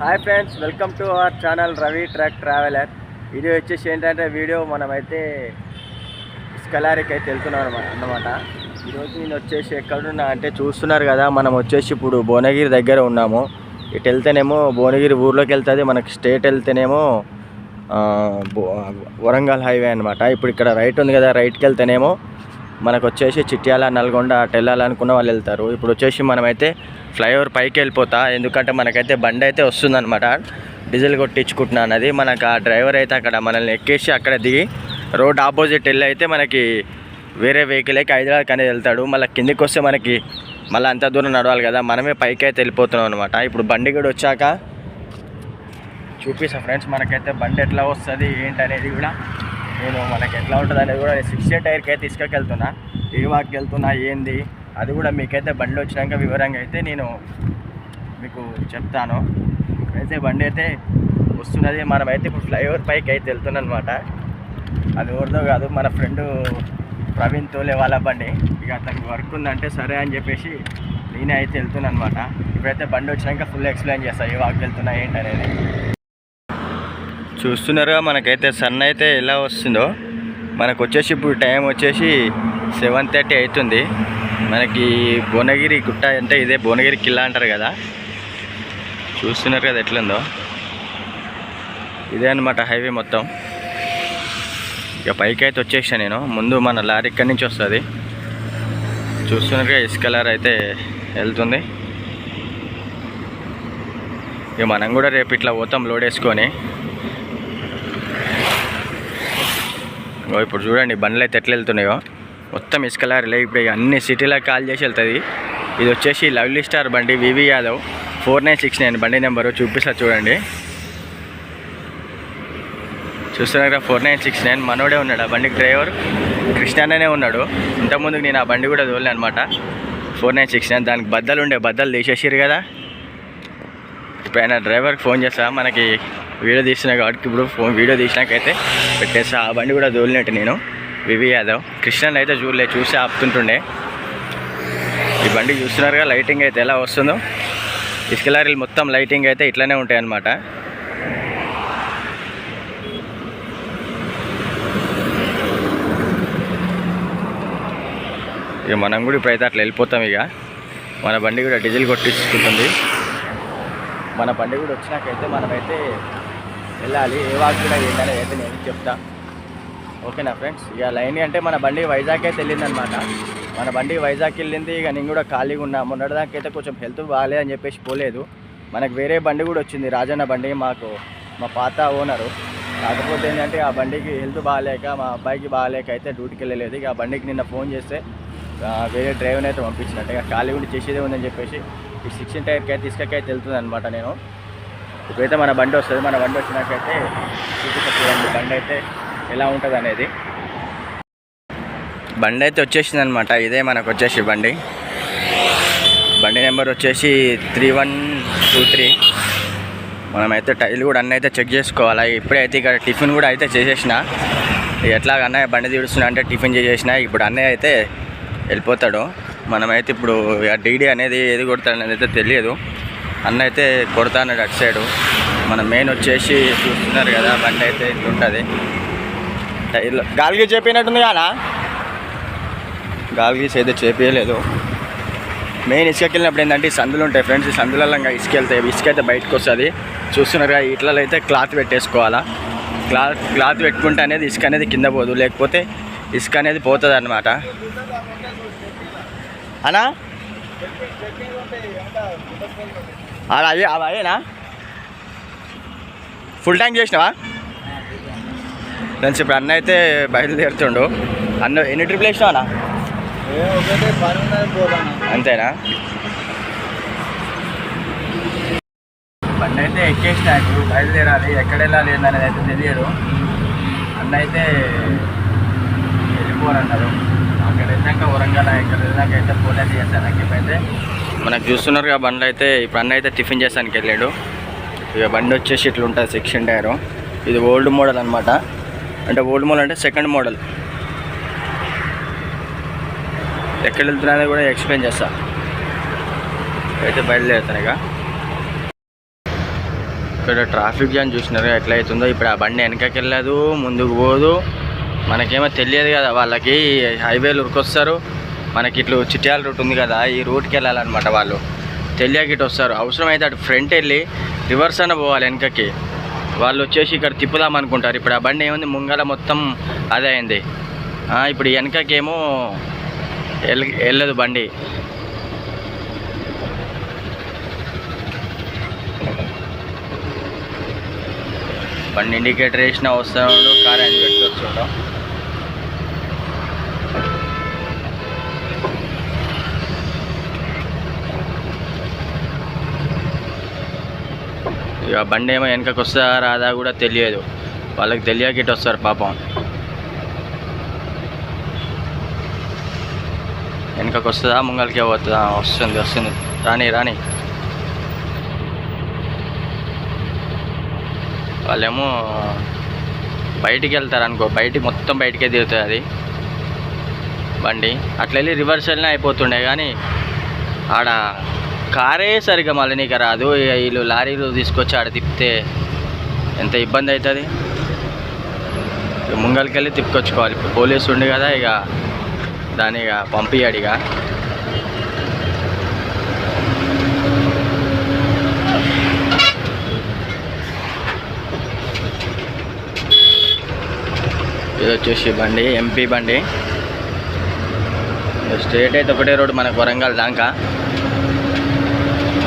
Hi friends, welcome to our channel Ravi truck traveller. Video వచ్చేసి ఏంటంటే మనమైతే ఇస్కలారికి అయితే వెళ్తున్నాం అన్నమాట. ఈరోజు నేను వచ్చేసి ఎక్కడున్నా అంటే చూస్తున్నారు కదా, మనం వచ్చేసి ఇప్పుడు భువనగిరి దగ్గర ఉన్నాము. ఇటు వెళ్తేనేమో భువనగిరి ఊర్లోకి వెళ్తుంది, మనకి స్టేట్ వెళ్తేనేమో వరంగల్ హైవే అనమాట. ఇప్పుడు ఇక్కడ రైట్ ఉంది కదా, రైట్కి వెళ్తేనేమో మనకు వచ్చేసి చిట్యాల నల్గొండ అటు వెళ్ళాలనుకున్న వాళ్ళు వెళ్తారు. ఇప్పుడు వచ్చేసి మనమైతే ఫ్లైఓవర్ పైకి వెళ్ళిపోతా, ఎందుకంటే మనకైతే బండి అయితే వస్తుందన్నమాట. డీజిల్ కొట్టించుకుంటున్నా అన్నది మనకు ఆ డ్రైవర్ అయితే అక్కడ మనల్ని ఎక్కేసి అక్కడ దిగి రోడ్ ఆపోజిట్ వెళ్ళి అయితే మనకి వేరే వెహికల్ అయితే హైదరాబాద్కి అనేది వెళ్తాడు. మళ్ళీ కిందికి వస్తే మనకి మళ్ళీ అంత దూరం నడవాలి కదా, మనమే పైకి అయితే వెళ్ళిపోతున్నాం అనమాట. ఇప్పుడు బండి కూడా వచ్చాక చూపిస్తా ఫ్రెండ్స్, మనకైతే బండి ఎట్లా వస్తుంది ఏంటి అనేది కూడా నేను మనకి ఎట్లా ఉంటుంది అనేది కూడా 60 టైర్కి అయితే తీసుకెళ్తున్నా, ఏ వాక్కి వెళ్తున్నా ఏంది అది కూడా మీకైతే బండి వచ్చినాక వివరంగా అయితే నేను మీకు చెప్తాను. అయితే బండి అయితే వస్తున్నది, మనమైతే ఇప్పుడు ఫ్లైఓవర్ పైకి అయితే వెళ్తున్నాం అనమాట. అది ఎవరిదో కాదు, మన ఫ్రెండ్ ప్రవీణ్ తోలే వాళ్ళ బండి. ఇక అతనికి వర్క్ ఉందంటే సరే అని చెప్పేసి నేనే అయితే వెళ్తున్నాను అనమాట. ఇప్పుడైతే బండి వచ్చినాక ఫుల్ ఎక్స్ప్లెయిన్ చేస్తాను ఏ వాక్కి వెళ్తున్నా ఏంటనేది. చూస్తున్నారుగా మనకైతే సన్ అయితే ఎలా వస్తుందో. మనకు వచ్చేసి ఇప్పుడు టైం వచ్చేసి 7:30 అవుతుంది. మనకి భువనగిరి గుట్ట అంటే ఇదే భువనగిరి కిల్లా అంటారు కదా, చూస్తున్నారు కదా ఎట్లుందో. ఇదే అనమాట హైవే మొత్తం. ఇక పైకి అయితే వచ్చేసా నేను. ముందు మన లారీ ఇక్కడి నుంచి వస్తుంది, చూస్తున్నారుగా ఇసుకలార్ అయితే వెళ్తుంది. ఇక మనం కూడా రేపు ఇట్లా పోతాం లోడ్ వేసుకొని. ఇప్పుడు చూడండి బండ్లు అయితే ఎట్లా వెళ్తున్నాయో, మొత్తం ఇసుక లారీలే. ఇప్పుడు అన్ని సిటీలకు కాల్ చేసి వెళ్తుంది. ఇది వచ్చేసి లవ్లీ స్టార్ బండి, వివి యాదవ్ 4969 బండి నెంబరు చూపిస్తా చూడండి. చూస్తున్నారా 4969 మనోడే ఉన్నాడు. ఆ బండికి డ్రైవర్ కృష్ణానే ఉన్నాడు. ఇంతకుముందుకు నేను ఆ బండి కూడా తోలే అనమాట 4969. దానికి బద్దలు తీసేసారు కదా. ఇప్పుడు ఆయన డ్రైవర్కి ఫోన్ చేస్తా, మనకి వీడియో తీసిన కాబట్టి ఇప్పుడు వీడియో తీసినాకైతే పెట్టేస్తా. ఆ బండి కూడా తోలినట్టు నేను, వివి యాదవ్. కృష్ణన్ అయితే చూసి ఆపుతుంటుండే. ఈ బండి చూస్తున్నారుగా లైటింగ్ అయితే ఎలా వస్తుందో. ఇసుక లారీలు మొత్తం లైటింగ్ అయితే ఇట్లానే ఉంటాయి అన్నమాట. ఇక మనం కూడా ఇప్పుడైతే అట్లా వెళ్ళిపోతాం. ఇక మన బండి కూడా డీజిల్ కొట్టించుకుంటుంది. మన బండి కూడా వచ్చినాకైతే మనమైతే వెళ్ళాలి. ఏ వాక్ కూడా ఏంటనే అయితే నేను చెప్తా, ఓకేనా ఫ్రెండ్స్. ఇక లైన్ అంటే మన బండి వైజాగ్ అయితే వెళ్ళిందనమాట. మన బండి వైజాగ్ వెళ్ళింది. ఇక నేను కూడా ఖాళీగా ఉన్నా. మొన్నటిదాకా అయితే కొంచెం హెల్త్ బాగాలేదని చెప్పేసి పోలేదు. మనకు వేరే బండి కూడా వచ్చింది, రాజన్న బండి, మాకు మా పాత ఓనరు. కాకపోతే ఏంటంటే ఆ బండికి హెల్త్ బాగాలేక, మా అబ్బాయికి బాగాలేక అయితే డ్యూటీకి వెళ్ళలేదు. ఇక ఆ బండికి నిన్న ఫోన్ చేస్తే వేరే డ్రైవర్ని అయితే పంపించినట్టు. ఇక ఖాళీ ఉండి చేసేదే ఉందని చెప్పేసి ఈ 60 టైర్కి అయితే తీసుకైతే వెళ్తుంది అనమాట నేను. ఇప్పుడైతే మన బండి వస్తుంది. మన బండి వచ్చినాకైతే చూడండి బండి అయితే ఎలా ఉంటుంది అనేది. బండి అయితే వచ్చేసింది అనమాట. ఇదే మనకు వచ్చేసి బండి నెంబర్ వచ్చేసి 3123. మనమైతే టైర్లు కూడా అన్నీ అయితే చెక్ చేసుకోవాలి. ఇప్పుడైతే ఇక్కడ టిఫిన్ కూడా అయితే చేసేసిన. ఎట్లాగ అన్నయ్య బండి తీడుస్తున్నా అంటే టిఫిన్ చేసేసిన. ఇప్పుడు అన్నయ్య అయితే వెళ్ళిపోతాడు. మనమైతే ఇప్పుడు డీడీ అనేది ఏది కొడతాడనేది అయితే తెలియదు. అన్న అయితే కొడతా అన్నాడు అటు సైడు. మన మెయిన్ వచ్చేసి చూస్తున్నారు కదా బండి అయితే ఇట్లుంటుంది. టైర్లో గాలికి చేపినట్టుంది కదా, గాలిగీసి అయితే చేపించలేదు. మెయిన్ ఇసుకకి వెళ్ళినప్పుడు ఏంటంటే సందులు ఉంటాయి ఫ్రెండ్స్. ఈ సందులలో ఇసుక వెళ్తాయి, ఇసుక అయితే బయటకు వస్తుంది. చూస్తున్నారు కదా ఇట్లలో అయితే క్లాత్ పెట్టేసుకోవాలా. క్లాత్ పెట్టుకుంటే అనేది ఇసుక అనేది కింద పోదు, లేకపోతే ఇసుక అనేది పోతుంది అన్నమాట. అన్నా అవేనా ఫుల్ ట్యాంక్ చేసినావా ఫ్రెండ్స్? ఇప్పుడు అన్న అయితే బయలుదేరుతుండు. అన్న ఎన్ని ట్రిప్లు వేసినావా అన్న? అంతేనా? బండి అయితే ఎక్కేసిన, ఇప్పుడు బయలుదేరాలి. ఎక్కడ వెళ్ళాలి అనేది అయితే తెలియదు. అన్న అయితే వెళ్ళిపోరన్నారు. అక్కడ వెళ్ళాక వరంగల్, ఇక్కడ వెళ్ళాక అయితే ఫోన్ అయితే చేస్తాను. నాకైతే మనకు చూస్తున్నారుగా బండ్లు అయితే. ఇప్పుడు అన్న అయితే టిఫిన్ చేస్తానికి వెళ్ళాడు. ఇక బండి వచ్చేసి ఇట్లా ఉంటుంది 60 టైరు. ఇది ఓల్డ్ మోడల్ అనమాట. అంటే ఓల్డ్ మోడల్ అంటే సెకండ్ మోడల్. ఎక్కడ వెళ్తున్నా కూడా ఎక్స్ప్లెయిన్ చేస్తా. అయితే బయలుదేరుతాను. ఇక ఇక్కడ ట్రాఫిక్ జామ్ చూసినారు ఎట్లా అవుతుందో. ఇప్పుడు ఆ బండి వెనకకి వెళ్ళదు, ముందుకు పోదు. మనకేమో తెలియదు కదా, వాళ్ళకి హైవేలు ఉరికొస్తారు. మనకి ఇట్లు చిట్యాల రూట్ ఉంది కదా, ఈ రూట్కి వెళ్ళాలన్నమాట. వాళ్ళు తెలియక ఇటు వస్తారు. అవసరమైతే అటు ఫ్రంట్ వెళ్ళి రివర్స్ అన్న పోవాలి వెనకకి. వాళ్ళు వచ్చేసి ఇక్కడ తిప్పుదాం అనుకుంటారు. ఇప్పుడు ఆ బండి ఏముంది, ముంగల మొత్తం అదే అయింది. ఇప్పుడు వెనకకేమో వెళ్ళదు బండి. బండి ఇండికేటర్ వేసినా వస్తున్నాడు, కార్ అని పెట్టి వచ్చాడు. ఇక బండి ఏమో వెనకకి వస్తా రాదా కూడా తెలియదు. వాళ్ళకి తెలియక ఇటు వస్తారు పాపం. వెనకకి వస్తుందా ముంగలికే పోతుందా? వస్తుంది. రాని వాళ్ళేమో బయటికి వెళ్తారు అనుకో, మొత్తం బయటికే దిగుతుంది అది బండి. అట్లా వెళ్ళి రివర్స్ వెళ్ళినా అయిపోతుండే, కానీ ఆడ కారే సరిగ్గా మళ్ళీ నీకు రాదు. వీళ్ళు లారీలు తీసుకొచ్చి ఆడ తిప్పితే ఎంత ఇబ్బంది అవుతుంది. ముంగలికి వెళ్ళి తిప్పుకొచ్చుకోవాలి. ఇప్పుడు పోలీసు ఉండి కదా, ఇక దాన్ని ఇక పంపించాడు. ఇక ఇది వచ్చేసి బండి ఎంపీ బండి. స్ట్రేట్ అయితే ఒకటే రోడ్డు మనకు వరంగల్ దాకా.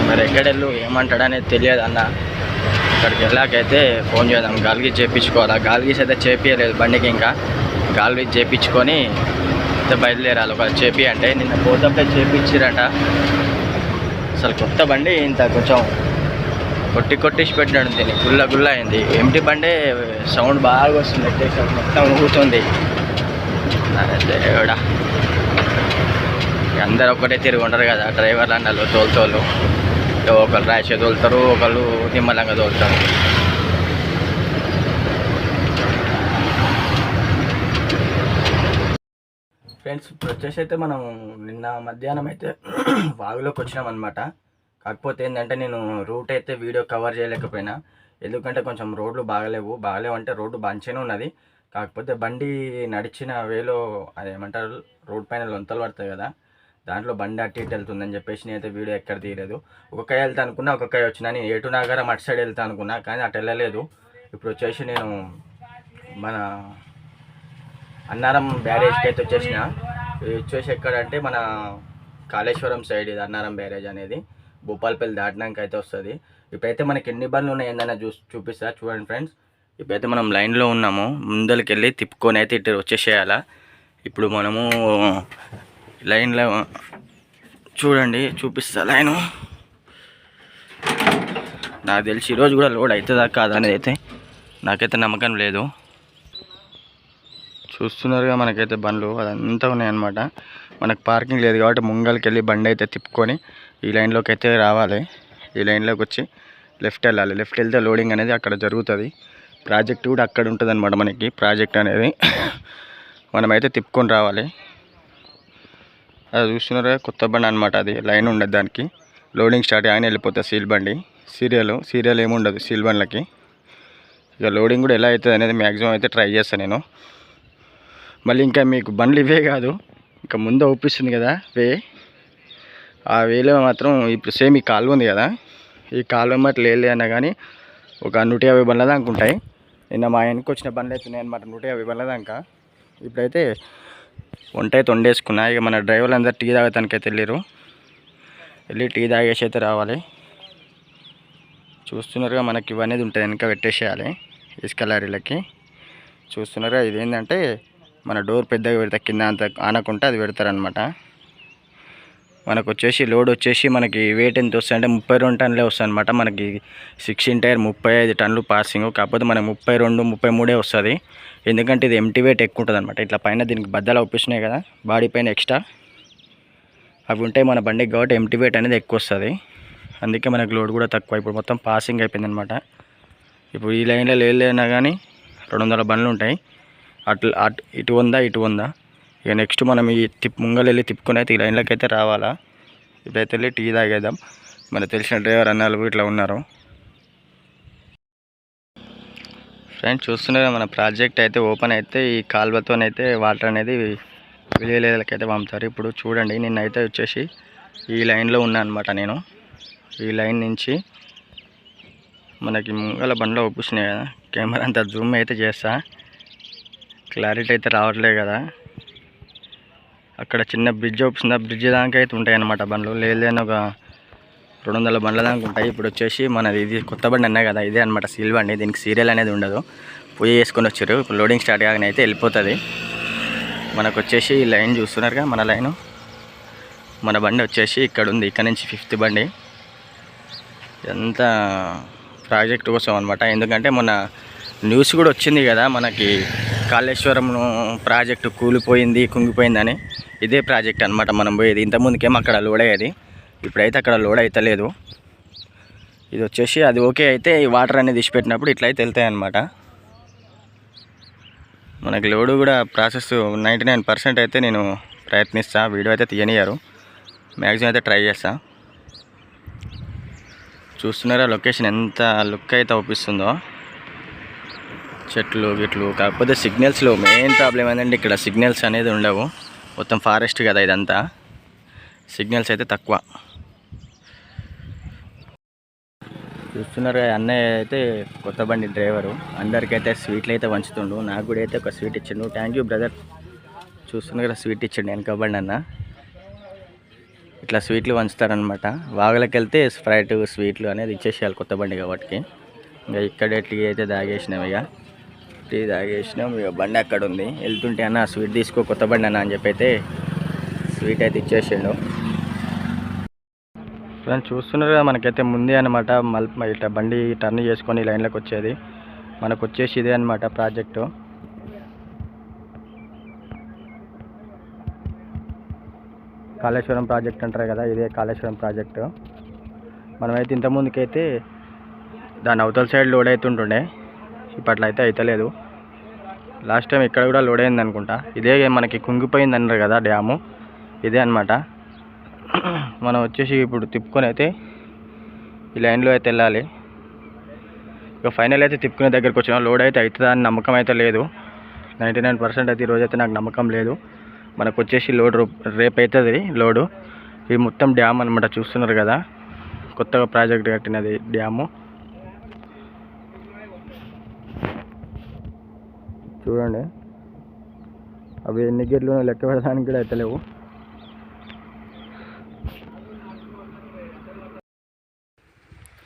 మరి ఎక్కడెళ్ళు ఏమంటాడనేది తెలియదు అన్న. అక్కడికి వెళ్ళాకైతే ఫోన్ చేద్దాం. గాలికి చేయించుకోవాలా. గాలిగీస్ అయితే చేపించలేదు బండికి. ఇంకా గాలికి చేయించుకొని అయితే బయలుదేరాలి. ఒక చేపి అంటే నిన్న పోతప్పుడే చేపించిరట. అసలు కొత్త బండి ఇంత కొంచెం కొట్టిసి పెట్టినాడు. దీన్ని గుల్ల అయింది. ఎంటీ బండి సౌండ్ బాగా వస్తుంది. ఎట్టేసి మొత్తం ఊగుతుంది. దేవుడా, అందరు ఒక్కటే తిరిగి ఉండరు కదా డ్రైవర్లు అన్నలు, తోలుతోళ్ళు. ఒకళ్ళు ర్యాష్గా తోలుతారు, ఒకళ్ళు నిమ్మలంగా తోలుతారు. ఫ్రెండ్స్, ఇప్పుడు వచ్చేసి అయితే మనం నిన్న మధ్యాహ్నం అయితే వాగులోకి వచ్చినాం అనమాట. కాకపోతే ఏంటంటే నేను రూట్ అయితే వీడియో కవర్ చేయలేకపోయినా. ఎందుకంటే కొంచెం రోడ్లు బాగలేవు అంటే రోడ్డు మంచిగానే ఉన్నది. కాకపోతే బండి నడిచిన వేలో అదేమంటారు, రోడ్ పైన లొంతలు పడతాయి కదా, దాంట్లో బండి అట్టి ఇటు వెళ్తుందని చెప్పేసి నేనైతే వీడియో ఎక్కడ తీయలేదు. ఒక్కొక్క వెళ్తా అనుకున్నా, ఒక్కొక్క వచ్చినా. నేను ఏటు నాగరం అటు సైడ్ వెళ్తా అనుకున్నా, కానీ అటు వెళ్ళలేదు. ఇప్పుడు వచ్చేసి నేను మన అన్నారం బ్యారేజ్కి అయితే వచ్చేసిన. ఇది వచ్చేసి ఎక్కడంటే మన కాళేశ్వరం సైడ్ ఇది అన్నారం బ్యారేజ్ అనేది. భూపాలపల్లి దాటినాక అయితే వస్తుంది. ఇప్పుడైతే మనకి ఎన్ని బండ్లు ఉన్నాయి ఏందన్నా చూపిస్తా చూడండి ఫ్రెండ్స్. ఇప్పుడైతే మనం లైన్లో ఉన్నాము. ముందరికి వెళ్ళి తిప్పుకొని అయితే ఇటు వచ్చేసేయాలా. ఇప్పుడు మనము లైన్లో చూడండి, చూపిస్తా లైను. నాకు తెలిసి ఈరోజు కూడా లోడ్ అవుతుందా కాదా అనేది అయితే నాకైతే నమ్మకం లేదు. చూస్తున్నారుగా మనకైతే బండ్లు అదంతా ఉన్నాయన్నమాట. మనకు పార్కింగ్ లేదు కాబట్టి ముంగలికి వెళ్ళి బండి అయితే తిప్పుకొని ఈ లైన్లోకి అయితే రావాలి. ఈ లైన్లోకి వచ్చి లెఫ్ట్ వెళ్ళాలి. లెఫ్ట్ వెళ్తే లోడింగ్ అనేది అక్కడ జరుగుతుంది. ప్రాజెక్ట్ కూడా అక్కడ ఉంటుంది అనమాట. మనకి ప్రాజెక్ట్ అనేది మనమైతే తిప్పుకొని రావాలి. అది చూస్తున్నారుగా కొత్త బండి అనమాట. అది లైన్ ఉండదు దానికి. లోడింగ్ స్టార్ట్ ఆయన వెళ్ళిపోతుంది. సీల్ బండి సీరియల్ ఏముండదు సీల్ బండ్లకి. ఇక లోడింగ్ కూడా ఎలా అవుతుంది అనేది మ్యాక్సిమం అయితే ట్రై చేస్తాను నేను. మళ్ళీ ఇంకా మీకు బండ్లు ఇవే కాదు, ఇంకా ముందు ఒప్పిస్తుంది కదా వే, ఆ వేలో మాత్రం ఇప్పుడు సేమ్ ఈ కాలువ ఉంది కదా, ఈ కాలువ మాట లేదు అన్నా కానీ ఒక 150 బండ్ల దాకా ఉంటాయి. నిన్న మా వెనక్కి వచ్చిన బండ్లు అయితే ఉన్నాయన్నమాట 150 బండ్ల దాకా. ఇప్పుడైతే వంట అయితే వండేసుకున్నా. ఇక మన డ్రైవర్లు అందరు టీ తాగటానికైతే వెళ్ళి టీ తాగేసి అయితే రావాలి. చూస్తున్నారుగా మనకి ఇవన్నీ ఉంటుంది, వెనక పెట్టేసేయాలి ఇసుక లారీలకి. చూస్తున్నారుగా ఇదేంటంటే మన డోర్ పెద్దగా పెడతా, కింద అంత ఆనకుంటే అది పెడతారనమాట. మనకు వచ్చేసి లోడ్ వచ్చేసి మనకి వెయిట్ ఎంత వస్తుంది అంటే 32 టన్నులే వస్తుంది అనమాట. మనకి 16 టైర్ 35 టన్నులు పాసింగ్. కాకపోతే మనకి 32, 33 వస్తుంది. ఎందుకంటే ఇది ఎంటీ వెయిట్ ఎక్కువ ఉంటుంది అనమాట. ఇట్లా పైన దీనికి బద్దలు ఒప్పిస్తున్నాయి కదా బాడీ పైన ఎక్స్ట్రా, అవి ఉంటాయి మన బండికి కాబట్టి ఎంటీ వెయిట్ అనేది ఎక్కువ వస్తుంది. అందుకే మనకు లోడ్ కూడా తక్కువ. ఇప్పుడు మొత్తం పాసింగ్ అయిపోయింది అనమాట. ఇప్పుడు ఈ లైన్లో లేదైనా కానీ 200 బండ్లు ఉంటాయి. ఇటు ఉందా ఇక నెక్స్ట్ మనం ఈ ముంగలు వెళ్ళి తిప్పుకొని అయితే ఈ లైన్లోకి అయితే రావాలా. ఇప్పుడైతే వెళ్ళి టీ తాగేద్దాం. మనకు తెలిసిన డ్రైవర్ అన్నాళ్ళు ఇట్లా ఉన్నారు. ఫ్రెండ్స్ చూస్తున్నారు మన ప్రాజెక్ట్ అయితే ఓపెన్ అయితే ఈ కాల్వతోనైతే వాటర్ అనేది విలేజ్లకైతే పంపుతారు. ఇప్పుడు చూడండి నిన్నైతే వచ్చేసి ఈ లైన్లో ఉన్నా అనమాట. నేను ఈ లైన్ నుంచి మనకి ముంగల బండ్లో ఒప్పిస్తున్నాయి కదా, కెమెరా అంతా జూమ్ అయితే చేస్తా, క్లారిటీ అయితే రావట్లేదు కదా. అక్కడ చిన్న బ్రిడ్జ్ ఒప్పిస్తుంది, ఆ బ్రిడ్జ్ దాకా అయితే ఉంటాయి అన్నమాట బండ్లు. లేదని ఒక 200 బండ్ల దాకా ఉంటాయి. ఇప్పుడు వచ్చేసి మనది ఇది కొత్త బండి అన్నా కదా, ఇదే అనమాట సీల్ బండి. దీనికి సీరియల్ అనేది ఉండదు, పొయ్యి వేసుకొని వచ్చారు. ఇప్పుడు లోడింగ్ స్టార్ట్ కాగానే అయితే వెళ్ళిపోతుంది. మనకు వచ్చేసి ఈ లైన్ చూస్తున్నారుగా, మన లైను, మన బండి వచ్చేసి ఇక్కడ ఉంది. ఇక్కడ నుంచి 5th బండి. ఎంత ప్రాజెక్ట్ కోసం అనమాట. ఎందుకంటే మొన్న న్యూస్ కూడా వచ్చింది కదా మనకి, కాళేశ్వరం ప్రాజెక్టు కూలిపోయింది, కుంగిపోయిందని. ఇదే ప్రాజెక్ట్ అనమాట మనం పోయేది. ఇంతకుముందుకేమో అక్కడ లోడ్ అయ్యేది, ఇప్పుడైతే అక్కడ లోడ్ అయితే లేదు. ఇది వచ్చేసి అది ఓకే అయితే ఈ వాటర్ అనేది ఇచ్చిపెట్టినప్పుడు ఇట్లయితే వెళ్తాయి అన్నమాట. మనకి లోడ్ కూడా ప్రాసెస్ 99% అయితే నేను ప్రయత్నిస్తా. వీడియో అయితే తీయనియారు, మ్యాక్సిమం అయితే ట్రై చేస్తా. చూస్తున్నారా లొకేషన్ ఎంత లుక్ అయితే అవుపిస్తుందో, చెట్లు గిట్లు. కాకపోతే సిగ్నల్స్లో మెయిన్ ప్రాబ్లం ఏంటంటే ఇక్కడ సిగ్నల్స్ అనేది ఉండవు, మొత్తం ఫారెస్ట్ కదా ఇదంతా, సిగ్నల్స్ అయితే తక్కువ. చూస్తున్నారు అన్నయ్య అయితే కొత్త బండి డ్రైవరు, అందరికైతే స్వీట్లు అయితే పంచుతుండు. నాకు కూడా అయితే ఒక స్వీట్ ఇచ్చిండు. Thank you brother. చూస్తున్నారు కదా స్వీట్ ఇచ్చిండు వెనక బండి అన్న. ఇట్లా స్వీట్లు పంచుతారనమాట. వాగులకు వెళ్తే స్ప్రైట్ స్వీట్లు అనేది ఇచ్చేసేయాలి కొత్త బండి కాబట్టి. ఇంకా ఇక్కడే టీ అయితే తాగేసినాం, ఇక టీ తాగేసినాం. ఇక బండి అక్కడ ఉంది, వెళ్తుంటే అన్న స్వీట్ తీసుకో కొత్త బండి అన్న అని చెప్పి అయితే స్వీట్ అయితే ఇచ్చేసిండు. ఫ్రెండ్స్ చూస్తున్నారు కదా మనకైతే ముందే అనమాట మళ్ళీ ఇట్లా బండి టర్న్ చేసుకొని లైన్లోకి వచ్చేది. మనకు వచ్చేసి ఇదే అనమాట ప్రాజెక్టు. కాళేశ్వరం ప్రాజెక్ట్ అంటారు కదా, ఇదే కాళేశ్వరం ప్రాజెక్టు. మనమైతే ఇంతకుముందుకైతే దాని అవతల సైడ్ లోడ్ అవుతుంటుండే, ఇప్పట్లో అయితే అవుతలేదు. లాస్ట్ టైం ఇక్కడ కూడా లోడ్ అయింది అనుకుంటా. ఇదే మనకి కుంగిపోయింది అన్నారు కదా డ్యాము, ఇదే అనమాట. మనం వచ్చేసి ఇప్పుడు తిప్పుకొని అయితే ఈ లైన్లో అయితే వెళ్ళాలి. ఇక ఫైనల్ అయితే తిప్పుకునే దగ్గరికి వచ్చినా. లోడ్ అయితే అవుతుందా అని నమ్మకం అయితే లేదు, 99% అయితే ఈరోజైతే నాకు నమ్మకం లేదు. మనకు వచ్చేసి లోడ్ రేపు అవుతుంది లోడు. ఇది మొత్తం డ్యామ్ అనమాట, చూస్తున్నారు కదా, కొత్తగా ప్రాజెక్ట్ కట్టినది డ్యాము. చూడండి అవి ఎన్ని గేట్లు లెక్క పెట్టడానికి కూడా అయితే లేవు.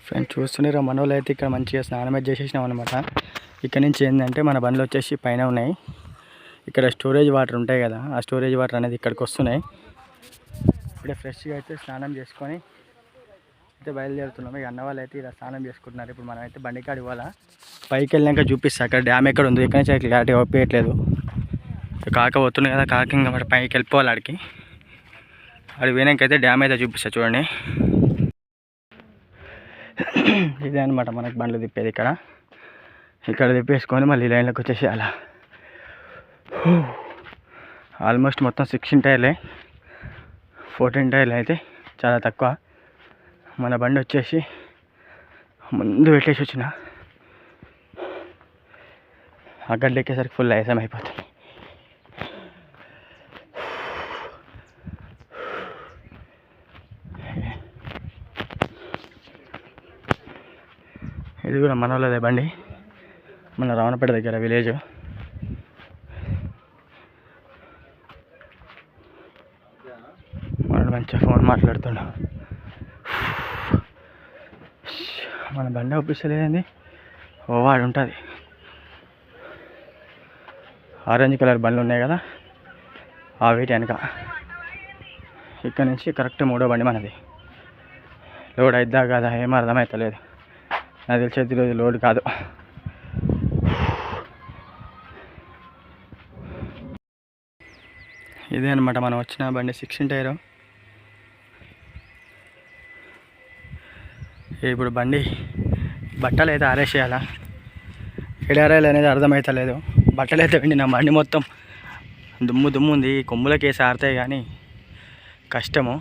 ఫ్రెండ్స్ చూస్తున్నారా మన వాళ్ళు అయితే ఇక్కడ మంచిగా స్నానం అయితే చేసేసినాం అనమాట. ఇక్కడ నుంచి ఏంటంటే మన బండ్లు వచ్చేసి పైన ఉన్నాయి, ఇక్కడ స్టోరేజ్ వాటర్ ఉంటాయి కదా, ఆ స్టోరేజ్ వాటర్ అనేది ఇక్కడికి వస్తున్నాయి. ఇప్పుడే ఫ్రెష్గా అయితే స్నానం చేసుకొని అయితే బయలుదేరుతున్నాం. ఇక అన్న వాళ్ళు అయితే ఇలా స్నానం చేసుకుంటున్నారు. ఇప్పుడు మనం అయితే బండి కాడ ఇవ్వాలా, పైకి వెళ్ళాక చూపిస్తా అక్కడ డ్యామ్ ఎక్కడ ఉంది. ఇక్కడ నుంచి క్లారిటీ ఒప్పేయట్లేదు, కాక పోతుంది కదా, కాక ఇంకా మరి పైకి వెళ్ళిపోవాలి ఆడికి. ఆడికి పోయినాకైతే డ్యామ్ అయితే చూపిస్తా చూడండి. ఇదే అనమాట మనకు బండ్లు తిప్పేది. ఇక్కడ తిప్పేసుకొని మళ్ళీ లైన్లోకి వచ్చేసి అలా ఆల్మోస్ట్ మొత్తం 16 టైర్లే, 14 టైర్లు అయితే చాలా తక్కువ. మన బండి వచ్చేసి ముందు పెట్టేసి వచ్చిన, అక్కడ ఎక్కేసరికి ఫుల్ ఆయాసం అయిపోతుంది. ఇది కూడా మన వాళ్ళదే బండి, మన రావణపేట దగ్గర విలేజ్. మన మంచిగా ఫోన్ మాట్లాడుతున్నా. మన బండి ఒప్పిస్తలేదండి, ఓ వాడు ఉంటుంది. ఆరెంజ్ కలర్ బండ్లు ఉన్నాయి కదా, ఆ వీటి వెనక. ఇక్కడ నుంచి కరెక్ట్ 3వ బండి మనది. లోడ్ అయిద్దా కదా ఏమో అర్థమవుతలేదు, నాకు తెలిసేది ఈరోజు లోడ్ కాదు. ఇదే అనమాట మనం వచ్చిన బండి 16 టైరు. ఇప్పుడు బండి బట్టలు అయితే ఆరేసేయాలా, ఎడారాలు అనేది అర్థమవుతలేదు. బట్టలు అయితే వెండి, నా బండి మొత్తం దుమ్ము ఉంది. కొమ్ములకి వేసి ఆరుతాయి కానీ కష్టము.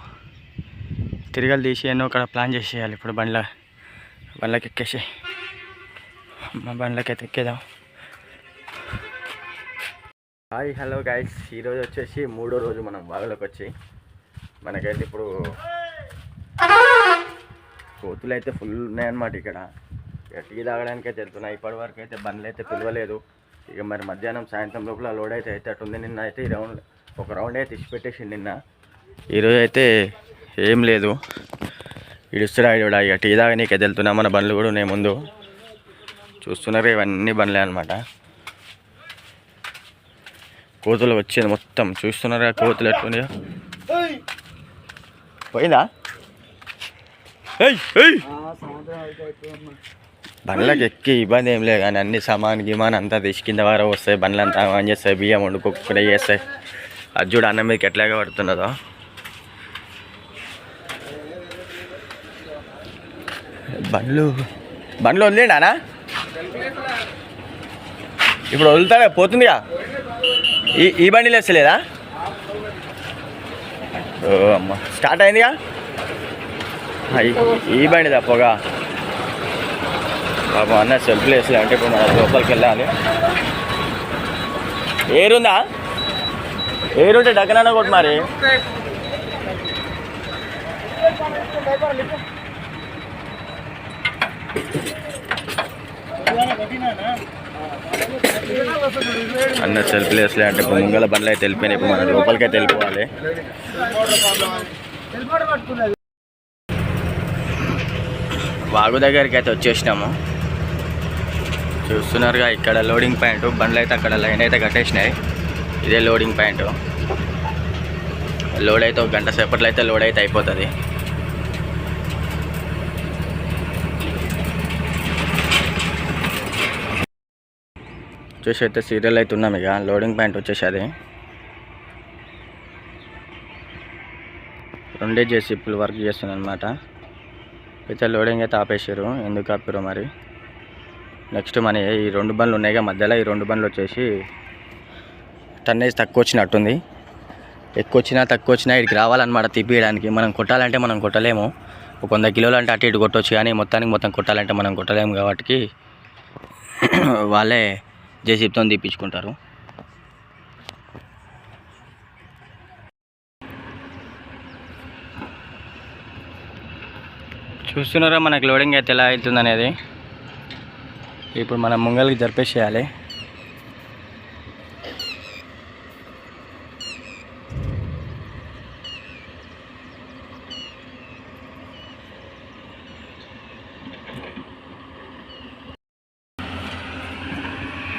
తిరగలు తీసి ఎన్నో అక్కడ ప్లాన్ చేసేయాలి. ఇప్పుడు బండ్లకి ఎక్కేసి మా బండ్లకి అయితే ఎక్కేదాం. హాయ్ హలో గైస్, ఈరోజు వచ్చేసి 3వ రోజు మనం బావిలోకి వచ్చి. మనకైతే ఇప్పుడు కోతులు అయితే ఫుల్ ఉన్నాయన్నమాట ఇక్కడ. టీ తాగడానికి అయితే వెళ్తున్నాయి. ఇప్పటి వరకు అయితే బండ్లు అయితే పిలవలేదు. ఇక మరి మధ్యాహ్నం సాయంత్రం లోపల లోడ్ అయితే అవుతుంది. నిన్న అయితే ఈ ఒక రౌండ్ అయితే ఇచ్చి పెట్టేసి నిన్న. ఈరోజు అయితే ఏం లేదు. ఇడుస్తున్నా కూడా ఇక టీ తాగనీకైతే వెళ్తున్నా. మన బండ్లు కూడా ఉన్నాయి ముందు చూస్తున్నారు. ఇవన్నీ బండ్లే అనమాట. కోతులు వచ్చేది మొత్తం చూస్తున్నారా. కోతులు ఎట్లున్నాయో. పోయిందా? బండ్లకి ఎక్కి ఇబ్బంది ఏం లేదు కానీ అన్ని సామాన్ గిమాన్ అంతా తీసి కింద వారం వస్తాయి. బండ్లు అంతా ఆన్ చేస్తాయి. బియ్యం వండుకోకుండా చేస్తాయి. అది చూడ అన్నం మీదకి ఎట్లాగా పడుతున్నదో. బండ్లు వదిలేడానా? ఇప్పుడు వదులుతాడా? పోతుందిగా. ఈ బండిలో వేస్తలేదా? ఓ అమ్మ, స్టార్ట్ అయిందిగా. ఈ బండి తప్పగా పాపం అన్న సెల్ఫ్లు వేసలే. అంటే ఇప్పుడు మన లోపలికి వెళ్ళాలి. ఏరుందా? ఏరుంటే డక్కనన్నా కొట్టు మరి. అన్న సెల్ఫ్ ప్లేస్లే. అంటే ఇప్పుడు ముంగల బండ్లు అయితే వెళ్ళిపోయినాయి. ఇప్పుడు మన లోపలికి అయితే వెళ్ళిపోవాలి. వాగు దగ్గరికి అయితే వచ్చేసినాము. చూస్తున్నారుగా ఇక్కడ లోడింగ్ పాయింట్. బండ్లు అయితే అక్కడ లైన్ అయితే కట్టేసినాయి. ఇదే లోడింగ్ పాయింట్. లోడ్ అయితే ఒక గంట సేపట్లో అయితే లోడ్ అయితే అయిపోతుంది. వచ్చేసి అయితే సీరియల్ అయితే ఉన్నాం. ఇక లోడింగ్ పాయింట్ వచ్చేసి అది 2 జేసీపీలు వర్క్ చేస్తుంది అనమాట. అయితే లోడింగ్ అయితే ఆపేసారు. ఎందుకు ఆపారు మరి. నెక్స్ట్ మన ఈ 2 బండ్లు ఉన్నాయిగా మధ్యలో. ఈ 2 బండ్లు వచ్చేసి టన్నేజ్ తక్కువ వచ్చినట్టుంది. ఎక్కువ వచ్చినా తక్కువ వచ్చినా ఇక్కడికి రావాలన్నమాట తిప్పియడానికి. మనం కొట్టాలంటే మనం కొట్టలేము. ఒక 100 కిలోలు అంటే అటు ఇటు కొట్టవచ్చు. కానీ మొత్తం కొట్టాలంటే మనం కొట్టలేము. కాబట్టి వాళ్ళే జేసీబీతో తీపించుకుంటారు. చూస్తున్నారా మనకు లోడింగ్ అయితే ఎలా అవుతుంది అనేది. ఇప్పుడు మనం ముంగల్కి జరిపేసేయాలి.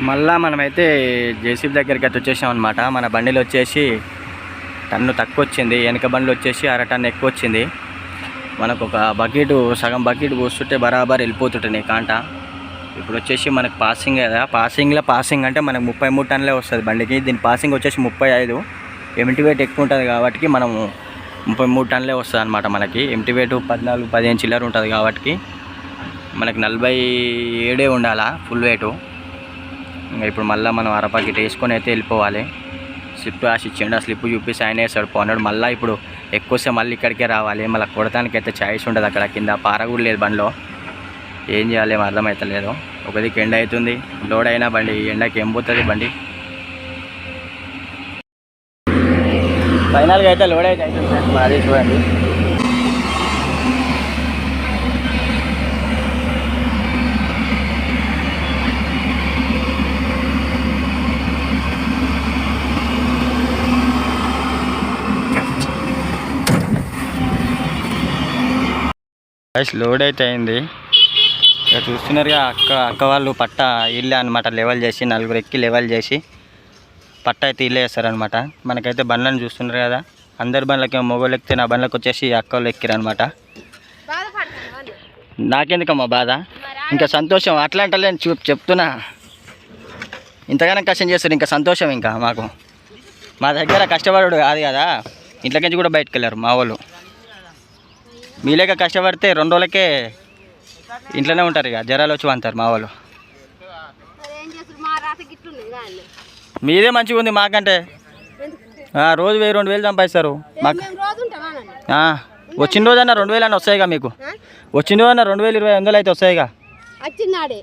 మళ్ళా మనమైతే జేసీబీ దగ్గరికి అయితే వచ్చేసాం అనమాట. మన బండిలో వచ్చేసి టన్ను తక్కువ వచ్చింది. వెనక బండిలో వచ్చేసి 1/2 టన్ను ఎక్కువ వచ్చింది. మనకు ఒక బకెట్, సగం బకెట్ పోస్తుంటే బరాబర్ వెళ్ళిపోతుంటాయి కాంట. ఇప్పుడు వచ్చేసి మనకు పాసింగ్ కదా. పాసింగ్ అంటే మనకు 33 టన్నులే వస్తుంది బండికి. దీని పాసింగ్ వచ్చేసి 35. ఎంటీ వెయిట్ ఎక్కువ ఉంటుంది కాబట్టి మనము 33 టన్నులే వస్తుంది అనమాట. మనకి ఎంటీ వెయిట్ 14-15 చిల్లర ఉంటుంది కాబట్టి మనకి 47 ఉండాలా ఫుల్ వెయిట్. ఇప్పుడు మళ్ళీ మనం 1/2 ప్యాకెట్ వేసుకొని అయితే వెళ్ళిపోవాలి. స్లిప్ రాసి ఇచ్చిండు. ఆ స్లిప్ చూపిస్తే ఆయన వేస్తాడు పోన్నాడు. మళ్ళీ ఇప్పుడు ఎక్కువ వస్తే మళ్ళీ ఇక్కడికే రావాలి. మళ్ళీ కొడటానికి అయితే ఛాయిస్ ఉంటుంది. అక్కడ కింద పార కూడా లేదు బండిలో. ఏం చేయాలి ఏమో అర్థమవుతలేదు. ఒక దిక్కు ఎండ అవుతుంది. లోడ్ అయినా బండి ఎండకి ఏం పోతుంది బండి. ఫైనల్గా అయితే లోడ్ అయితే అవుతుంది. మాది చూడండి. లోడ్ అయితే అయింది. ఇక చూస్తున్నారుగా అక్క వాళ్ళు పట్ట ఇల్లే అనమాట. లెవెల్ చేసి 4 ఎక్కి లెవెల్ చేసి పట్ట అయితే ఇల్లే వేస్తారనమాట. మనకైతే బండ్లను చూస్తున్నారు కదా. అందరి బండ్లకి మొగోళ్ళు ఎక్కితే నా బండ్లకు వచ్చేసి అక్క వాళ్ళు ఎక్కిరనమాట. నాకెందుకమ్మా బాధ, ఇంకా సంతోషం. అట్లా అంటే నేను చెప్తున్నా. ఇంతగానో కష్టం చేస్తారు, ఇంకా సంతోషం. ఇంకా మాకు మా దగ్గర కష్టపడు కాదు కదా. ఇంట్లోకించి కూడా బయటకు వెళ్ళారు మా వాళ్ళు. మీలేక కష్టపడితే 2 రోజులకే ఇంట్లోనే ఉంటారు. ఇక జ్వరాలు వచ్చి అంటారు మా వాళ్ళు. మీదే మంచిగా ఉంది మాకంటే. రోజు 1000-2000 సంపాదిస్తారు మాకు. వచ్చిన రోజన్నా 2000 అన్న వస్తాయిగా మీకు. వచ్చిన రోజన్నా 2000-2500 అయితే వస్తాయిగా. వచ్చినాడే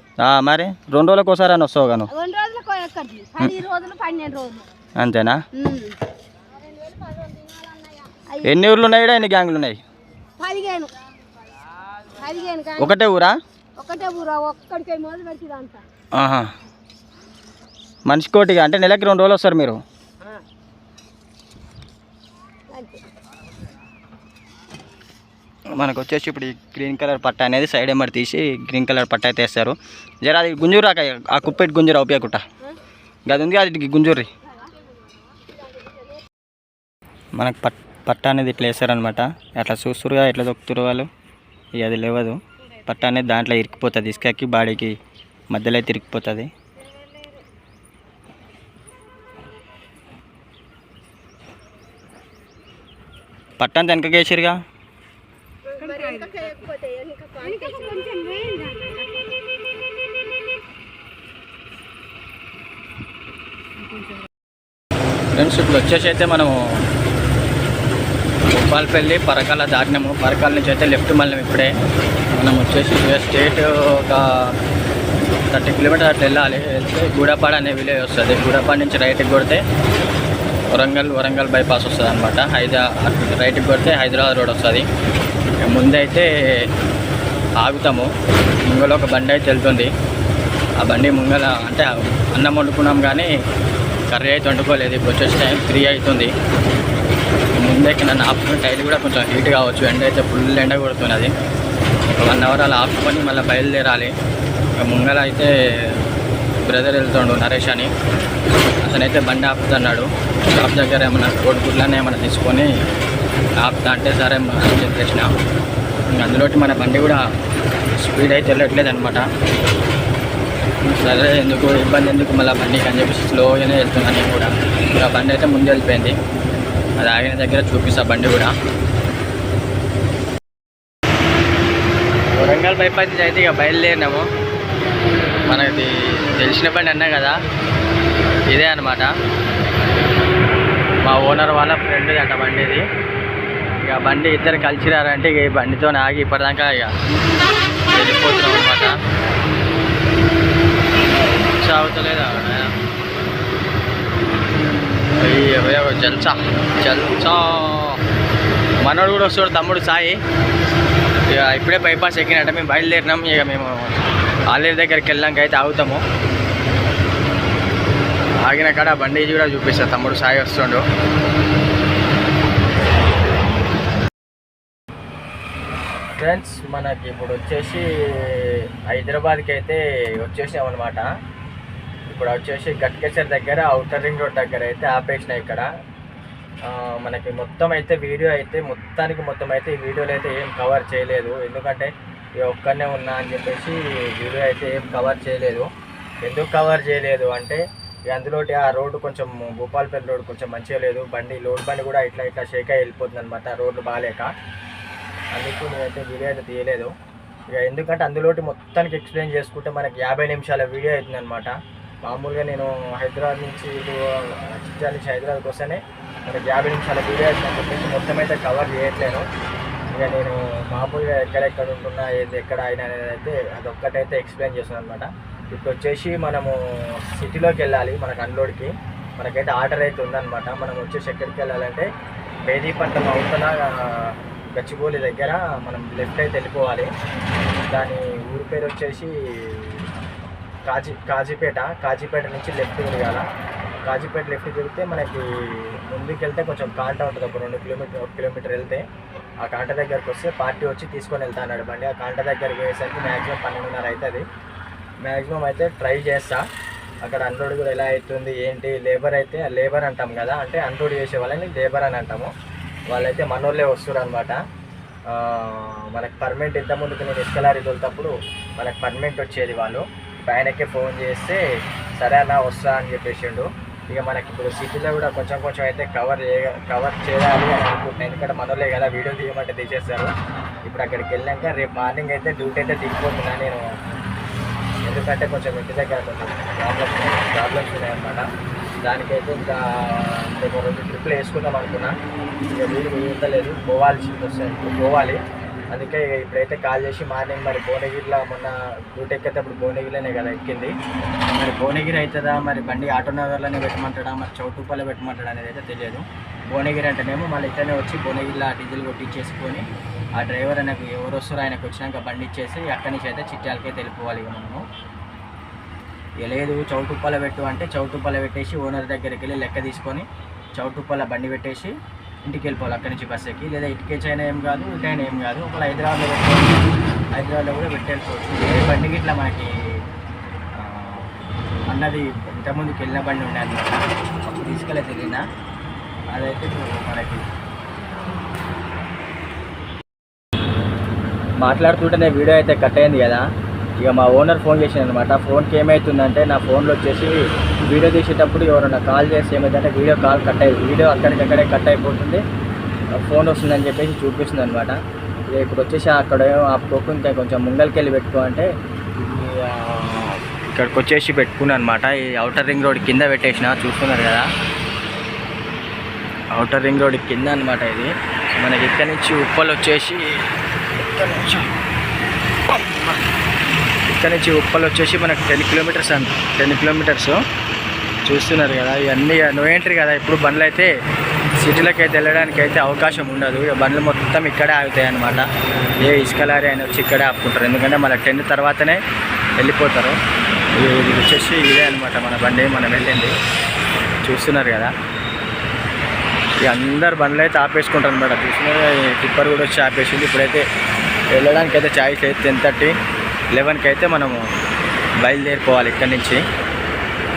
మరి 2 రోజులకు ఒకసారి అని వస్తావు గాను 2 రోజులకు ఎక్కడికి 10 రోజులు 12 రోజులు అంతేనా? ఎన్ని ఊర్లు ఉన్నాయి? ఎన్ని గ్యాంగులు ఉన్నాయి? 15 ఒకటే ఊరా? ఒకటే ఊరా, ఒక్కడికే మొదలు పెట్టిదంతా. మనిషి కోటిగా అంటే నెలకి 2 రోజులు వస్తారు మీరు. మనకు వచ్చేసి ఇప్పుడు ఈ గ్రీన్ కలర్ పట్ట అనేది సైడ్ ఎంబడి తీసి గ్రీన్ కలర్ పట్ట అయితే వేస్తారు. జర అది గుంజూరు ఆ కుప్పెట్టి గుంజూరు అవుపియకుట్ట అది ఉంది, అది గుంజూరి. మనకు పట్ట అనేది ఇట్లా వేస్తారనమాట. అట్లా చూస్తురుగా ఎట్లా దొక్కుతురు వాళ్ళు. ఇక అది లేవదు, పట్ట అనేది దాంట్లో ఇరికిపోతుంది, ఇసుకకి బాడీకి మధ్యలో అయితే ఇరికిపోతుంది. పట్ట అంతా వెనకకి వేసిరుగా. ఫ్రెండ్స్ ఇప్పుడు వచ్చేసి అయితే మనము భూపాలపల్లి పరకాల దాటినాము. పరకాల నుంచి అయితే లెఫ్ట్ మళ్ళీ ఇప్పుడే మనం వచ్చేసి స్టేట్ ఒక 30 కిలోమీటర్ అట్లా వెళ్ళాలి. వెళ్తే గూడపాడ అనే విలేజ్ వస్తుంది. గూడపాడ నుంచి రైట్కి కొడితే వరంగల్ బైపాస్ వస్తుంది అనమాట. రైట్కి కొడితే హైదరాబాద్ రోడ్ వస్తుంది. ముందైతే ఆగుతాము. ముంగలో ఒక బండి అయితే వెళ్తుంది. ఆ బండి ముంగల అంటే అన్నం వండుకున్నాం కానీ కర్రీ అయితే వండుకోలేదు. ఇప్పుడు వచ్చేసి టైం 3 అవుతుంది. ముందేకి నన్ను ఆపుకుని టైల్ కూడా కొంచెం హీట్ కావచ్చు. ఎండ అయితే ఫుల్ ఎండ కొడుతున్నది. ఒక 1 అవర్ అలా ఆపుకొని మళ్ళీ బయలుదేరాలి. ముంగల అయితే బ్రదర్ వెళ్తుండు నరేష్ అని, అతనైతే బండి ఆపుతున్నాడు. షాప్ దగ్గర ఏమన్నా కోడిగుడ్లనే ఏమన్నా తీసుకొని ఆపుతా అంటే సరే అని చెప్పేసిన. అందులోటి మన బండి కూడా స్పీడ్ అయితే వెళ్ళట్లేదు అనమాట. సరే ఎందుకు ఇబ్బంది ఎందుకు మళ్ళీ బండికి అని చెప్పేసి స్లోగానే వెళ్తున్నాను నేను కూడా. ఆ బండి అయితే ముందు వెళ్ళిపోయింది. అది ఆగిన దగ్గర చూపిస్తా బండి కూడా. వరంగల్ బైపాస్ అయితే ఇక బయలుదేరినాము. మనకి తెలిసిన బండి అన్నా కదా, ఇదే అనమాట. మా ఓనర్ వాళ్ళ ఫ్రెండ్ అంట బండి ఇది. ఇక బండి ఇద్దరు కలిసిరారంటే ఇక ఈ బండితో ఆగి ఇప్పటిదాకా ఇక వెళ్ళిపోతున్నాం అనమాట. సాగుతలేదా జల్సా మనోడు కూడా వస్తాడు, తమ్ముడు సాయి. ఇక ఇప్పుడే బైపాస్ ఎక్కినట్ట మేము బయలుదేరినాం. ఇక మేము ఆలేరు దగ్గరికి వెళ్ళాక అయితే ఆగుతాము. ఆగిన కాడ బండి కూడా చూపిస్తా. తమ్ముడు సాయి వస్తుండు. ఫ్రెండ్స్ మనకి ఇప్పుడు వచ్చేసి హైదరాబాద్కి అయితే వచ్చేసాం అనమాట. ఇప్పుడు వచ్చేసి గట్కేసర్ దగ్గర ఔటర్ రింగ్ రోడ్ దగ్గర అయితే ఆపేసినాయి. ఇక్కడ మనకి మొత్తం అయితే వీడియో అయితే మొత్తం అయితే ఈ వీడియోలో అయితే ఏం కవర్ చేయలేదు. ఎందుకంటే ఇక ఒక్కనే ఉన్నా అని చెప్పేసి వీడియో అయితే ఏం కవర్ చేయలేదు. ఎందుకు కవర్ చేయలేదు అంటే అందులోటి ఆ రోడ్డు కొంచెం భూపాలపల్లి రోడ్డు కొంచెం మంచిగా లేదు. లోడ్ బండి కూడా ఇట్లా షేక్ అయి వెళ్ళిపోతుంది అనమాట, రోడ్లు బాగాలేక. అందుకు నేనైతే వీడియో అయితే తీయలేదు. ఇక ఎందుకంటే అందులోటి మొత్తానికి ఎక్స్ప్లెయిన్ చేసుకుంటే మనకి 50 నిమిషాల వీడియో అవుతుంది అనమాట. మామూలుగా నేను హైదరాబాద్ నుంచి చిట్యాల నుంచి హైదరాబాద్కి వస్తేనే మనకి 50 నిమిషాల వీడియో అవుతుందని చెప్పేసి మొత్తం అయితే కవర్ చేయట్లేను. ఇక నేను మామూలుగా ఎక్కడెక్కడ ఉంటున్నా ఏది ఎక్కడ అయినా అనేది అయితే అదొక్కటైతే ఎక్స్ప్లెయిన్ చేస్తున్నాను అనమాట. ఇప్పుడు వచ్చేసి మనము సిటీలోకి వెళ్ళాలి. మనకు అన్లోడ్కి మనకైతే ఆర్డర్ అయితే ఉందన్నమాట. మనం వచ్చేసి ఎక్కడికి వెళ్ళాలంటే బేదీపట్నం అవుతున్న గచ్చిబౌలి దగ్గర మనం లెఫ్ట్ అయితే వెళ్ళిపోవాలి. దాని ఊరి పేరు వచ్చేసి కాజీపేట నుంచి లెఫ్ట్ తిరగాల. కాజీపేట లెఫ్ట్ తిరిగితే మనకి ముందుకు వెళ్తే కొంచెం కాంట ఉంటుంది. ఒక 1 కిలోమీటర్ వెళ్తే ఆ కాంట దగ్గరికి వస్తే పార్టీ వచ్చి తీసుకొని వెళ్తా అన్నాడు బండి. ఆ కాంట దగ్గరికి పోయేసరికి మ్యాక్సిమం 12:30 అవుతుంది. మ్యాక్సిమం అయితే ట్రై చేస్తా. అక్కడ అన్లోడ్ కూడా ఎలా అవుతుంది ఏంటి. లేబర్ అంటాం కదా, అంటే అన్లోడ్ చేసే వాళ్ళని లేబర్ అని అంటాము. వాళ్ళైతే మనోళ్ళే వస్తారు అనమాట. మనకు పర్మనెంట్ ఇంతకుముందుకు నేను ఇసుకలారీ తోలినప్పుడు మనకు పర్మనెంట్ వచ్చేది. వాళ్ళు ఆయనకే ఫోన్ చేస్తే సరే అన్న వస్తా అని చెప్పేసిండు. ఇక మనకి ఇప్పుడు సిటీలో కూడా కొంచెం అయితే కవర్ చేయాలి అని అనుకుంటున్నాను. ఎందుకంటే మనోళ్ళే కదా, వీడియో తీయమంటే తీసేస్తారు. ఇప్పుడు అక్కడికి వెళ్ళాక రేపు మార్నింగ్ అయితే డ్యూటీ అయితే దిగిపోతున్నాను నేను. ఎందుకంటే కొంచెం ఇంటి దగ్గర కొంచెం ప్రాబ్లమ్స్ ఉన్నాయన్నమాట. దానికైతే ఇంకా 2 ట్రిప్పులు వేసుకుందాం అనుకున్నా. ఇక వీడికి కుదరలేదు, పోవాల్సి వస్తుంది. పోవాలి అందుకే ఇప్పుడైతే కాల్ చేసి మార్నింగ్ మరి భువనగిరిలో మొన్న రూట్ ఎక్కేటప్పుడు భువనగిరిలోనే కదా ఎక్కింది. మరి భువనగిరి అవుతుందా, మరి బండి ఆటోనగర్లోనే పెట్టమంటాడా, మరి చౌటుప్పల్లో పెట్టమంటాడా అనేది అయితే తెలియదు. భువనగిరి అంటేనేమో మళ్ళీ ఇట్లనే వచ్చి భువనగిరిలో డీజిల్ కొట్టించేసుకొని ఆ డ్రైవర్ ఆయనకు ఎవరు వస్తారో ఆయనకు వచ్చినాక బండి ఇచ్చేసి అక్కడి నుంచి అయితే చిట్యాలకైతే వెళ్ళిపోవాలి. ఇక మనము లేదు చౌటుప్పల పెట్టు అంటే చౌటుప్పల పెట్టేసి ఓనర్ దగ్గరికి వెళ్ళి లెక్క తీసుకొని చౌటుప్పల బండి పెట్టేసి ఇంటికి వెళ్ళిపోవాలి అక్కడి నుంచి బస్ ఎక్కి. లేదా ఇటుకేచి అయినా ఏం కాదు, ఇటైనా ఏం కాదు, ఒకవేళ హైదరాబాద్లో పెట్టుకోవచ్చు, హైదరాబాద్లో కూడా పెట్టేసుకోవచ్చు. ఏ బండికి ఇట్లా మనకి అన్నది ఇంతకుముందుకు వెళ్ళిన బండి ఉండే అనమాట, అప్పుడు తీసుకెళ్ళి తెలియనా అదైతే మనకి మాట్లాడుతుంటేనే వీడియో అయితే కట్ అయింది కదా. ఇక మా ఓనర్ ఫోన్ చేసింది అనమాట. ఫోన్కి ఏమవుతుందంటే నా ఫోన్లో వచ్చేసి వీడియో తీసేటప్పుడు ఎవరైనా కాల్ చేసి ఏమైందంటే వీడియో కాల్ కట్ అయ్యింది, వీడియో అక్కడికక్కడే కట్ అయిపోతుంది, ఫోన్ వస్తుందని చెప్పేసి చూపిస్తుంది అనమాట. ఇక ఇప్పుడు వచ్చేసి అక్కడ ఆపుకోకు ఇంకా కొంచెం ముంగల్కి వెళ్ళి పెట్టుకో అంటే ఇక్కడికి వచ్చేసి పెట్టుకున్నాను అనమాట. ఈ అవుటర్ రింగ్ రోడ్ కింద పెట్టేసిన చూస్తున్నారు కదా, అవుటర్ రింగ్ రోడ్ కింద అనమాట. ఇది మనకి ఇక్కడ నుంచి ఉప్పల్ వచ్చేసి ఇక్కడ నుంచి ఉప్పల్ వచ్చేసి మనకు 10 కిలోమీటర్స్ 10 కిలోమీటర్స్ చూస్తున్నారు కదా. ఇవన్నీ నో ఎంట్రీ కదా, ఇప్పుడు బండ్లు అయితే సిటీలోకి అయితే వెళ్ళడానికి అయితే అవకాశం ఉండదు. ఇక బండ్లు మొత్తం ఇక్కడే ఆగుతాయి అన్నమాట. ఏ ఇసుక లారీ అయినా వచ్చి ఇక్కడే ఆపుకుంటారు, ఎందుకంటే మన 10 తర్వాతనే వెళ్ళిపోతారు. ఇది వచ్చేసి ఇదే అనమాట మన బండి, మనం వెళ్ళింది చూస్తున్నారు కదా. ఇక అందరు బండ్లు అయితే ఆపేసుకుంటారు అనమాట. చూస్తున్నారు టిప్పర్ కూడా వచ్చి ఆపేసింది. ఇప్పుడైతే వెళ్ళడానికి అయితే ఛాయిస్ అయితే 10:30, 11కి అయితే మనము బయలుదేరిపోవాలి ఇక్కడి నుంచి.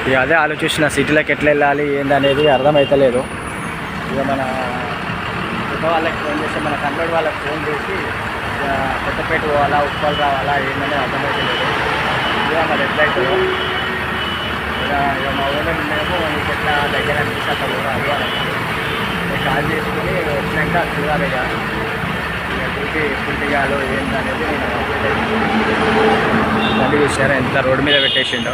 ఇక అదే ఆలోచిస్తున్న సిటీలోకి ఎట్లా వెళ్ళాలి ఏందనేది అర్థమవుతలేదు. ఇక మన కొత్త వాళ్ళకి ఫోన్ చేసి మన కన్నడ వాళ్ళకి ఫోన్ చేసి కొత్తపేట పోవాలా ఉప్పల్ రావాలా ఏందనేది అర్థమవుతలేదు. ఇక మరి ఎట్లయితుందో ఇక మా ఊళ్ళో మేము నీకు ఎట్లా దగ్గర అనిపిస్తే అక్కడ కూడా అడగాలి, కాల్ చేసుకుని వచ్చినాక చూడాలి. ఇక డ్యూటీ ఎప్పుడు దిగాలో ఏందనేది బండి చూసారా ఎంత రోడ్డు మీద పెట్టేసిండో.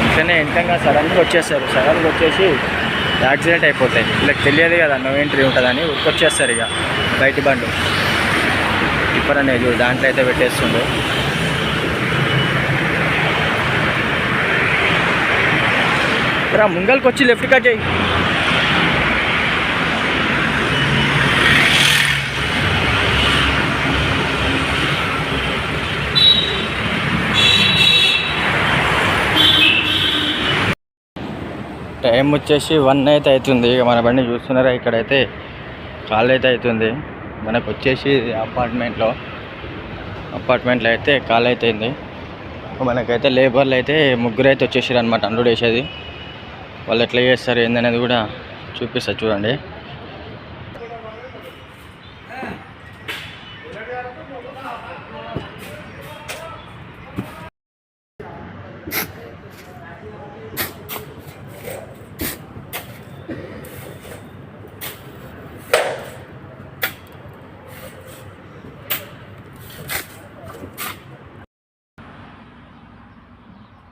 ఇట్లనే వెంటనే సడన్గా వచ్చేస్తారు, సడన్గా వచ్చేసి యాక్సిడెంట్ అయిపోతాయి. వీళ్ళకి తెలియదు కదా నో ఎంట్రీ ఉంటుందని ఉరికొచ్చేస్తారు ఇక బయటి బండు. టిప్పర్ అనేది దాంట్లో అయితే పెట్టేస్తుండు. ఇక్కడ ముంగల్కి వచ్చి లెఫ్ట్ కట్ చేయి. టైం వచ్చేసి 1 అయితే అవుతుంది. ఇక మన బండి చూస్తున్నారా ఇక్కడైతే కాల్ అయితే అవుతుంది. మనకు వచ్చేసి అపార్ట్మెంట్లో అయితే కాల్ అయితే అయింది. మనకైతే లేబర్లు అయితే 3 అయితే వచ్చేసారు అనమాట అన్లోడ్ వేసేది. వాళ్ళు ఎట్లా చేస్తారు ఏందనేది కూడా చూపిస్తారు చూడండి.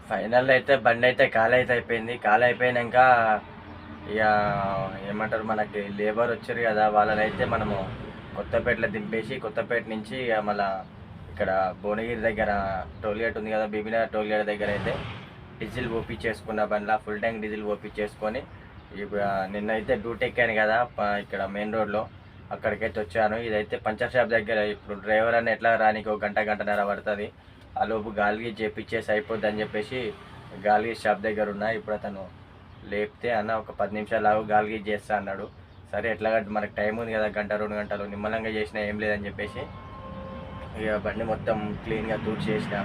ఫైనల్ అయితే బండి అయితే ఖాళీ అయితే అయిపోయింది. ఖాళీ అయిపోయాక ఇక ఏమంటారు మనకి లేబర్ వచ్చారు కదా, వాళ్ళనైతే మనము కొత్తపేటలో దింపేసి కొత్తపేట నుంచి ఇక మళ్ళీ ఇక్కడ భువనగిరి దగ్గర టోల్గేట్ ఉంది కదా, బీబీనగర్ టోల్గేట్ దగ్గర అయితే డీజిల్ ఓపించేసుకున్న బండ్లా ఫుల్ ట్యాంక్ డీజిల్ ఓపించేసుకొని నిన్నైతే డ్యూటీ ఎక్కాను కదా ఇక్కడ మెయిన్ రోడ్లో, అక్కడికైతే వచ్చాను. ఇదైతే పంచర్ షాప్ దగ్గర. ఇప్పుడు డ్రైవర్ అని ఎట్లా రానికి 1 గంటన్నర పడుతుంది. ఆ లోపు గాలికి చేపించేసి అయిపోద్ది అని చెప్పేసి గాలికి షాప్ దగ్గర ఉన్నా. ఇప్పుడు అతను లేపితే అన్న ఒక 10 నిమిషాలు ఆగు గాలికి చేస్తా అన్నాడు. సరే ఎట్లా మనకు టైం ఉంది కదా, 1-2 గంటలు నిమ్మలంగా చేసినా ఏం లేదని చెప్పేసి ఇక బండి మొత్తం క్లీన్గా తూడ్చేసిన.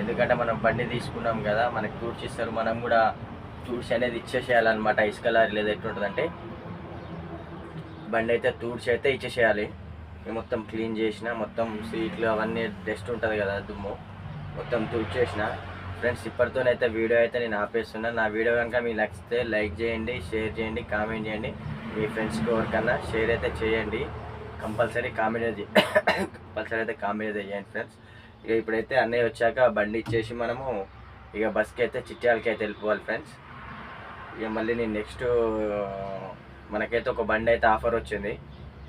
ఎందుకంటే మనం బండి తీసుకున్నాం కదా, మనకి తూడ్చిస్తారు, మనం కూడా తూడ్చి అనేది ఇచ్చేసేయాలన్నమాట. ఇసుక లారీ లేదా ఎట్లుంటుందంటే బండి అయితే తూడ్చి అయితే ఇచ్చేసేయాలి. మొత్తం క్లీన్ చేసిన, మొత్తం సీట్లు అవన్నీ డస్ట్ ఉంటుంది కదా దుమ్ము మొత్తం తూడ్చేసిన. ఫ్రెండ్స్ ఇప్పటితోనైతే వీడియో అయితే నేను ఆపేస్తున్నా. నా వీడియో కనుక మీకు నచ్చితే లైక్ చేయండి, షేర్ చేయండి, కామెంట్ చేయండి. మీ ఫ్రెండ్స్కి ఎవరికన్నా షేర్ అయితే చేయండి. కంపల్సరీ కామెంట్ అయితే చేయండి ఫ్రెండ్స్. ఇక ఇప్పుడైతే అన్నయ్య వచ్చాక బండి ఇచ్చేసి మనము ఇక బస్కి అయితే చిట్యాలకి అయితే వెళ్ళిపోవాలి ఫ్రెండ్స్. ఇక మళ్ళీ నేను నెక్స్ట్ మనకైతే ఒక బండి అయితే ఆఫర్ వచ్చింది.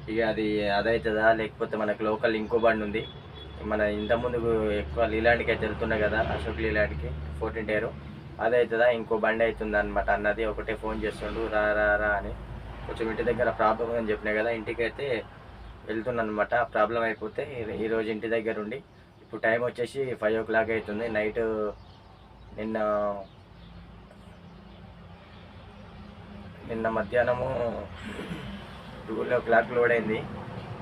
ఇక అది అదవుతుందా లేకపోతే మనకు లోకల్ ఇంకో బండి ఉంది మన ఇంతకుముందు ఎక్కువ లీలాండ్కి అయితే వెళ్తున్నాయి కదా, అశోక్ లీలాండ్కి 14 టైరు, అది అవుతుందా ఇంకో బండి అవుతుంది అనమాట. అన్నది ఒకటే ఫోన్ చేస్తుండు రా రా రా అని. కొంచెం ఇంటి దగ్గర ప్రాబ్లం అని చెప్పినా కదా, ఇంటికి అయితే వెళ్తున్నాను అనమాట. ఆ ప్రాబ్లం అయిపోతే ఈరోజు ఇంటి దగ్గర ఉండి, ఇప్పుడు టైం వచ్చేసి 5 o'clock అవుతుంది నైట్. నిన్న మధ్యాహ్నము 12 o'clock లోడ్ అయింది.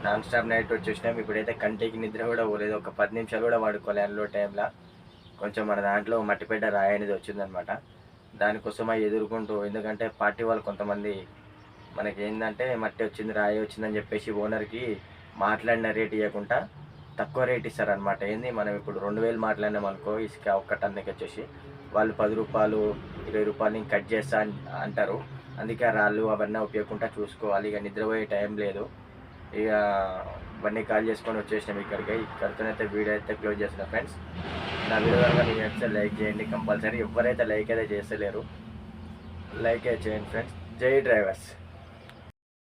నాన్ స్టాప్ నైట్ వచ్చేసినాం. ఇప్పుడైతే కంటికి నిద్ర కూడా పోలేదు, ఒక 10 నిమిషాలు కూడా పడుకోలే అందులో టైంలో. కొంచెం మన దాంట్లో మట్టిపేట రాయి అనేది వచ్చిందనమాట. దానికోసమే ఎదుర్కొంటూ, ఎందుకంటే పార్టీ వాళ్ళు కొంతమంది మనకి ఏంటంటే మట్టి వచ్చింది రాయి వచ్చిందని చెప్పేసి ఓనర్కి మాట్లాడిన రేట్ ఇవ్వకుండా తక్కువ రేట్ ఇస్తారనమాట. ఏంది మనం ఇప్పుడు 2000 మాట్లాడినాం అనుకో ఇసుక ఒక్క టన్నుకి వచ్చేసి, వాళ్ళు 10 రూపాయలు 20 రూపాయలు కట్ చేస్తా అంటారు. అందుకే ఆ రాళ్ళు అవన్నీ ఉపయోగకుండా చూసుకోవాలి. ఇక నిద్రపోయే టైం లేదు. ఇక బండి కాల్ చేసుకొని వచ్చేసినాం ఇక్కడికి. ఇక్కడితోనైతే వీడియో అయితే క్లోజ్ చేసిన ఫ్రెండ్స్. నా వీడియో కనుక మీకు నచ్చితే లైక్ చేయండి కంపల్సరీ. ఎవరైతే లైక్ అయితే చేస్తలేరు, లైక్ అయితే చేయండి ఫ్రెండ్స్. జై డ్రైవర్స్.